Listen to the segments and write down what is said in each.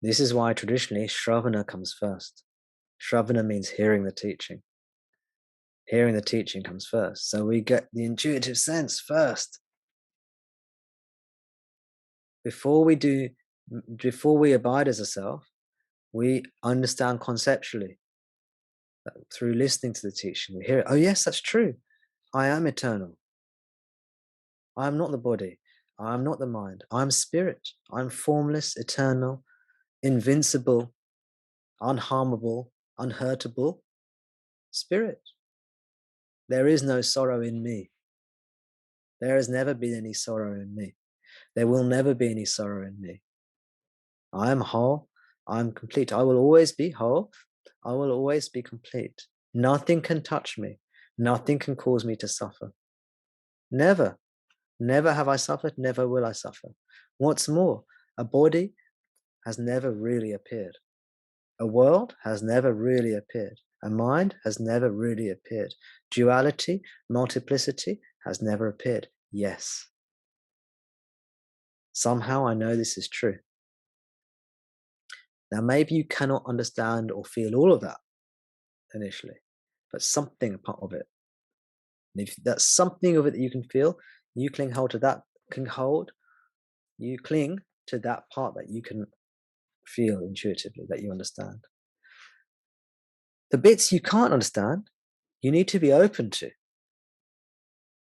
This is why traditionally Sravana comes first. Sravana means hearing the teaching. Hearing the teaching comes first. So we get the intuitive sense first. Before we abide as a self, we understand conceptually. Through listening to the teaching, we hear it. Oh yes, that's true. I am eternal. I am not the body. I am not the mind. I am spirit. I am formless, eternal, invincible, unharmable, unhurtable spirit. There is no sorrow in me. There has never been any sorrow in me. There will never be any sorrow in me. I am whole. I am complete. I will always be whole. I will always be complete. Nothing can touch me. Nothing can cause me to suffer. Never. Never have I suffered. Never will I suffer. What's more, a body has never really appeared. A world has never really appeared. A mind has never really appeared. Duality, multiplicity has never appeared. Yes. Somehow I know this is true. Now, maybe you cannot understand or feel all of that initially, but something of it. And if that's something of it that you can feel, you cling to that part that you can feel intuitively, that you understand. The bits you can't understand, you need to be open to.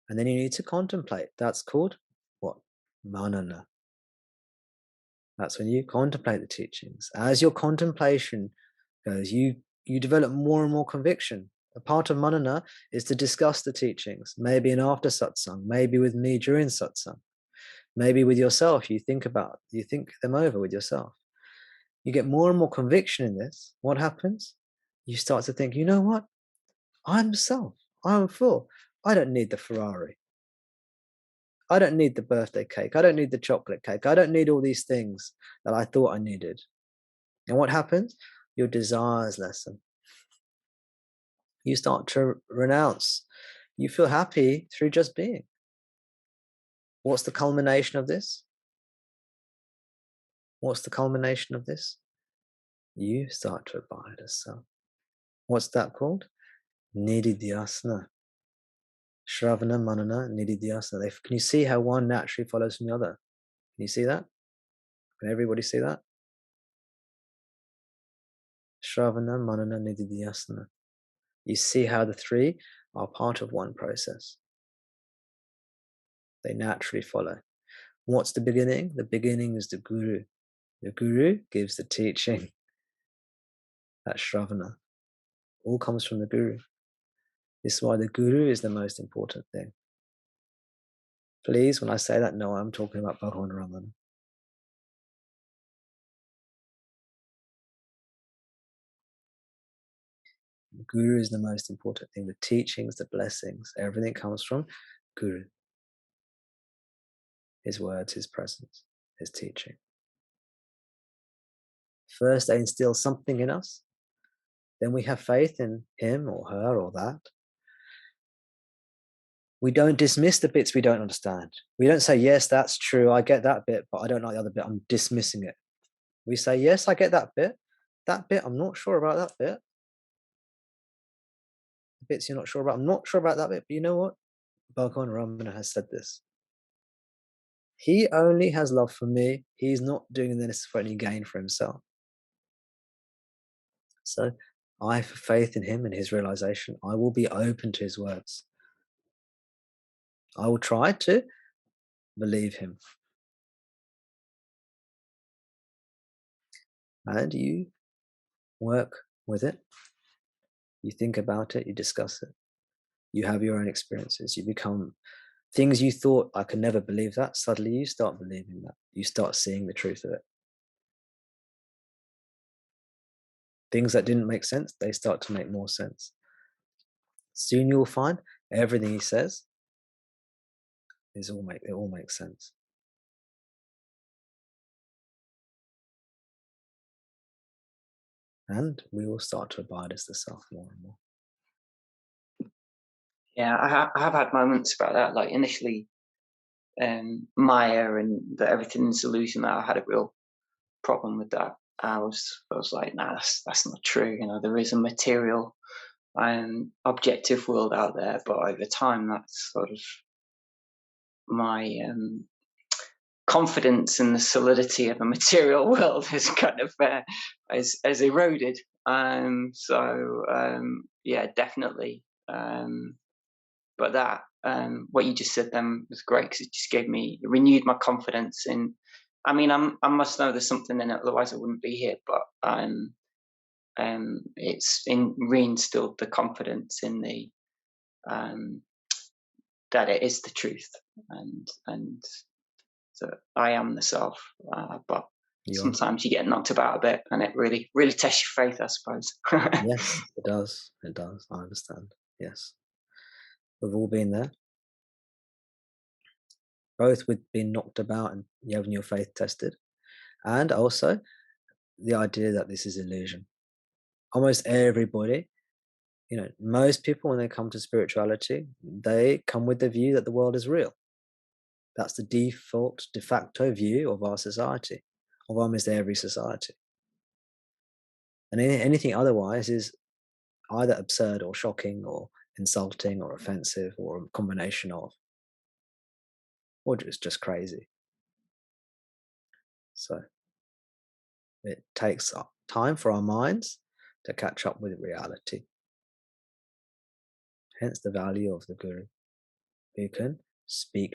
And then you need to contemplate. That's called what? Manana. That's when you contemplate the teachings. As your contemplation goes, you develop more and more conviction. A part of Manana is to discuss the teachings, maybe in after satsang, maybe with me during satsang, maybe with yourself. You think them over with yourself. You get more and more conviction in this. What happens? You start to think, you know what? I'm self. I'm full. I don't need the Ferrari. I don't need the birthday cake. I don't need the chocolate cake. I don't need all these things that I thought I needed. And what happens? Your desires lessen. You start to renounce. You feel happy through just being. What's the culmination of this? What's the culmination of this? You start to abide as self. What's that called? Nididhyasana. Sravana, Manana, Nididhyasana. Can you see how one naturally follows from the other? Can you see that? Can everybody see that? Sravana, Manana, Nididhyasana. You see how the three are part of one process. They naturally follow. What's the beginning? The beginning is the Guru. The Guru gives the teaching. That's Sravana. All comes from the Guru. This is why the Guru is the most important thing. Please, when I say that, no, I'm talking about Bhagavan Ramana. The Guru is the most important thing. The teachings, the blessings, everything comes from Guru. His words, his presence, his teaching. First, they instill something in us. Then we have faith in him or her or that. We don't dismiss the bits we don't understand. We don't say, yes, that's true. I get that bit, but I don't like the other bit. I'm dismissing it. We say, yes, I get that bit. That bit, I'm not sure about that bit. The bits you're not sure about, I'm not sure about that bit. But you know what? Bhagavan Ramana has said this. He only has love for me. He's not doing this for any gain for himself. So I have faith in him and his realization. I will be open to his words. I will try to believe him. And you work with it. You think about it. You discuss it. You have your own experiences. You become things you thought, I could never believe that. Suddenly you start believing that. You start seeing the truth of it. Things that didn't make sense, they start to make more sense. Soon you'll find everything he says it all makes sense. And we will start to abide as the self more and more. Yeah, I have had moments about that. Like initially, Maya and that everything's illusion. That I had a real problem with that. I was like, nah, that's not true. You know, there is a material objective world out there, but over time, that's sort of my confidence in the solidity of a material world has kind of has eroded. Yeah, definitely. But that what you just said then was great because it just gave me it renewed my confidence in. I mean, I must know there's something in it, otherwise I wouldn't be here. But it's reinstilled the confidence in the um, that it is the truth, and that I am the self. But You are. sometimes you get knocked about a bit, and it really tests your faith, I suppose. Yes, it does. It does. I understand. Yes. We've all been there, both with being knocked about and you having your faith tested, and also the idea that this is illusion. Almost everybody, most people, when they come to spirituality, they come with the view that the world is real. That's the default, de facto view of our society, of almost every society. And anything otherwise is either absurd or shocking or insulting or offensive or a combination of, or just crazy. So it takes time for our minds to catch up with reality. Hence the value of the guru who can speak